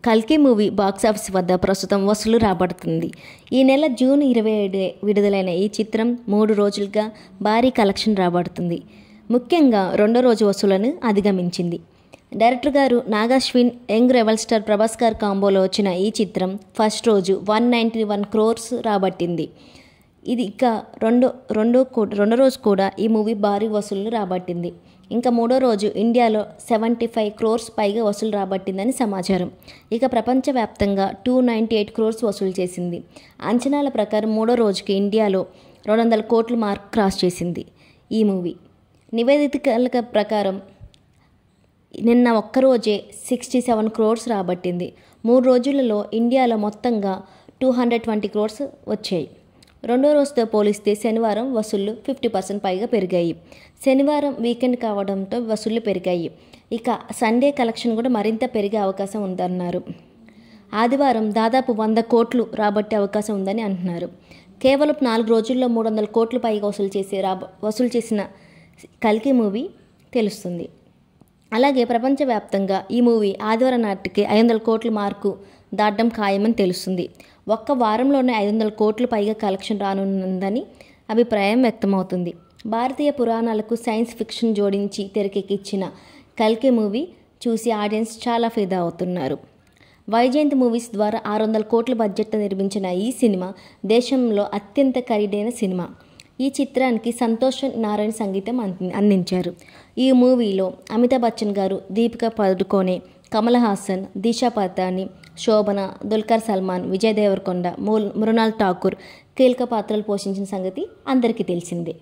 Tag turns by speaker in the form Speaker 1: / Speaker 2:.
Speaker 1: కల్కి movie box office వద్ద ప్రస్తుతం వసూలు రాబడుతుంది. ఈ నెల జూన్ 27 విడుదలైన ఈ చిత్రం 3 రోజులుగా భారీ కలెక్షన్ రాబడుతుంది. ముఖ్యంగా రెండో రోజు వసూలను అధిగమించింది. డైరెక్టర్ గారు Nag Ashwin, young rebel star Prabhas గారు కాంబోలో వచ్చిన ఈ చిత్రం ఫస్ట్ రోజు 191 crores రాబట్టింది. ఇది ఇక రెండో రోజు కూడా ఈ మూవీ భారీ వసూళ్లు రాబట్టింది. ఇంకా మూడో రోజు ఇండియాలో 75 crores పైగా వసూలు రాబట్టిందని సమాచారం. ఇక ప్రపంచవ్యాప్తంగా 298 crores వసూలు చేసింది. అంచనాల ప్రకారం మూడో రోజుకి ఇండియాలో 200 కోట్ల మార్క్ క్రాస్ చేసింది ఈ మూవీ. నివేదికల ప్రకారం నిన్న ఒక్కరోజే 67 crores రాబట్టింది. 3 రోజులలో ఇండియాలో మొత్తంగా 220 crores వచ్చాయి. రెండో రోజుతో పోలిస్తే శనివారం వసూళ్లు 50% పైగా పెరిగాయి. శనివారం వీకెండ్ కావడంతో వసూళ్లు పెరిగాయి. ఇక సండే కలెక్షన్ కూడా మరింత పెరిగే అవకాశం ఉందన్నారు. ఆదివారం దాదాపు 100 కోట్లు రాబట్టే అవకాశం ఉందని అంటున్నారు. కేవలం 4 రోజుల్లో 300 కోట్లు పైగా వసూలు చేసిన కల్కి మూవీ తెలుస్తుంది. అలాగే ప్రపంచవ్యాప్తంగా ఈ మూవీ ఆదివారం నాటికి 500 కోట్ల మార్కు దాటడం ఖాయమని తెలుస్తుంది. ఒక్క వారంలోనే 500 కోట్లు పైగా కలెక్షన్ రానుందని అభిప్రాయం వ్యక్తమవుతుంది. భారతీయ పురాణాలకు సైన్స్ ఫిక్షన్ జోడించి తెరకెక్కించిన కల్కి మూవీ చూసి ఆడియన్స్ చాలా ఫిదా అవుతున్నారు. వైజయంతి మూవీస్ ద్వారా 600 కోట్ల బడ్జెట్తో నిర్మించిన ఈ సినిమా దేశంలో అత్యంత ఖరీదైన సినిమా. ఈ చిత్రానికి సంతోష్ నారాయణ సంగీతం అందించారు. ఈ మూవీలో అమితాబ్ బచ్చన్ గారు, దీపికా పదుకొనే, కమల్ హాసన్, దిశా పతాని, శోభన, దుల్కర్ సల్మాన్, విజయ్ దేవరకొండ, మృణాల్ ఠాకూర్ కీలక పాత్రలు పోషించిన సంగతి అందరికీ తెలిసిందే.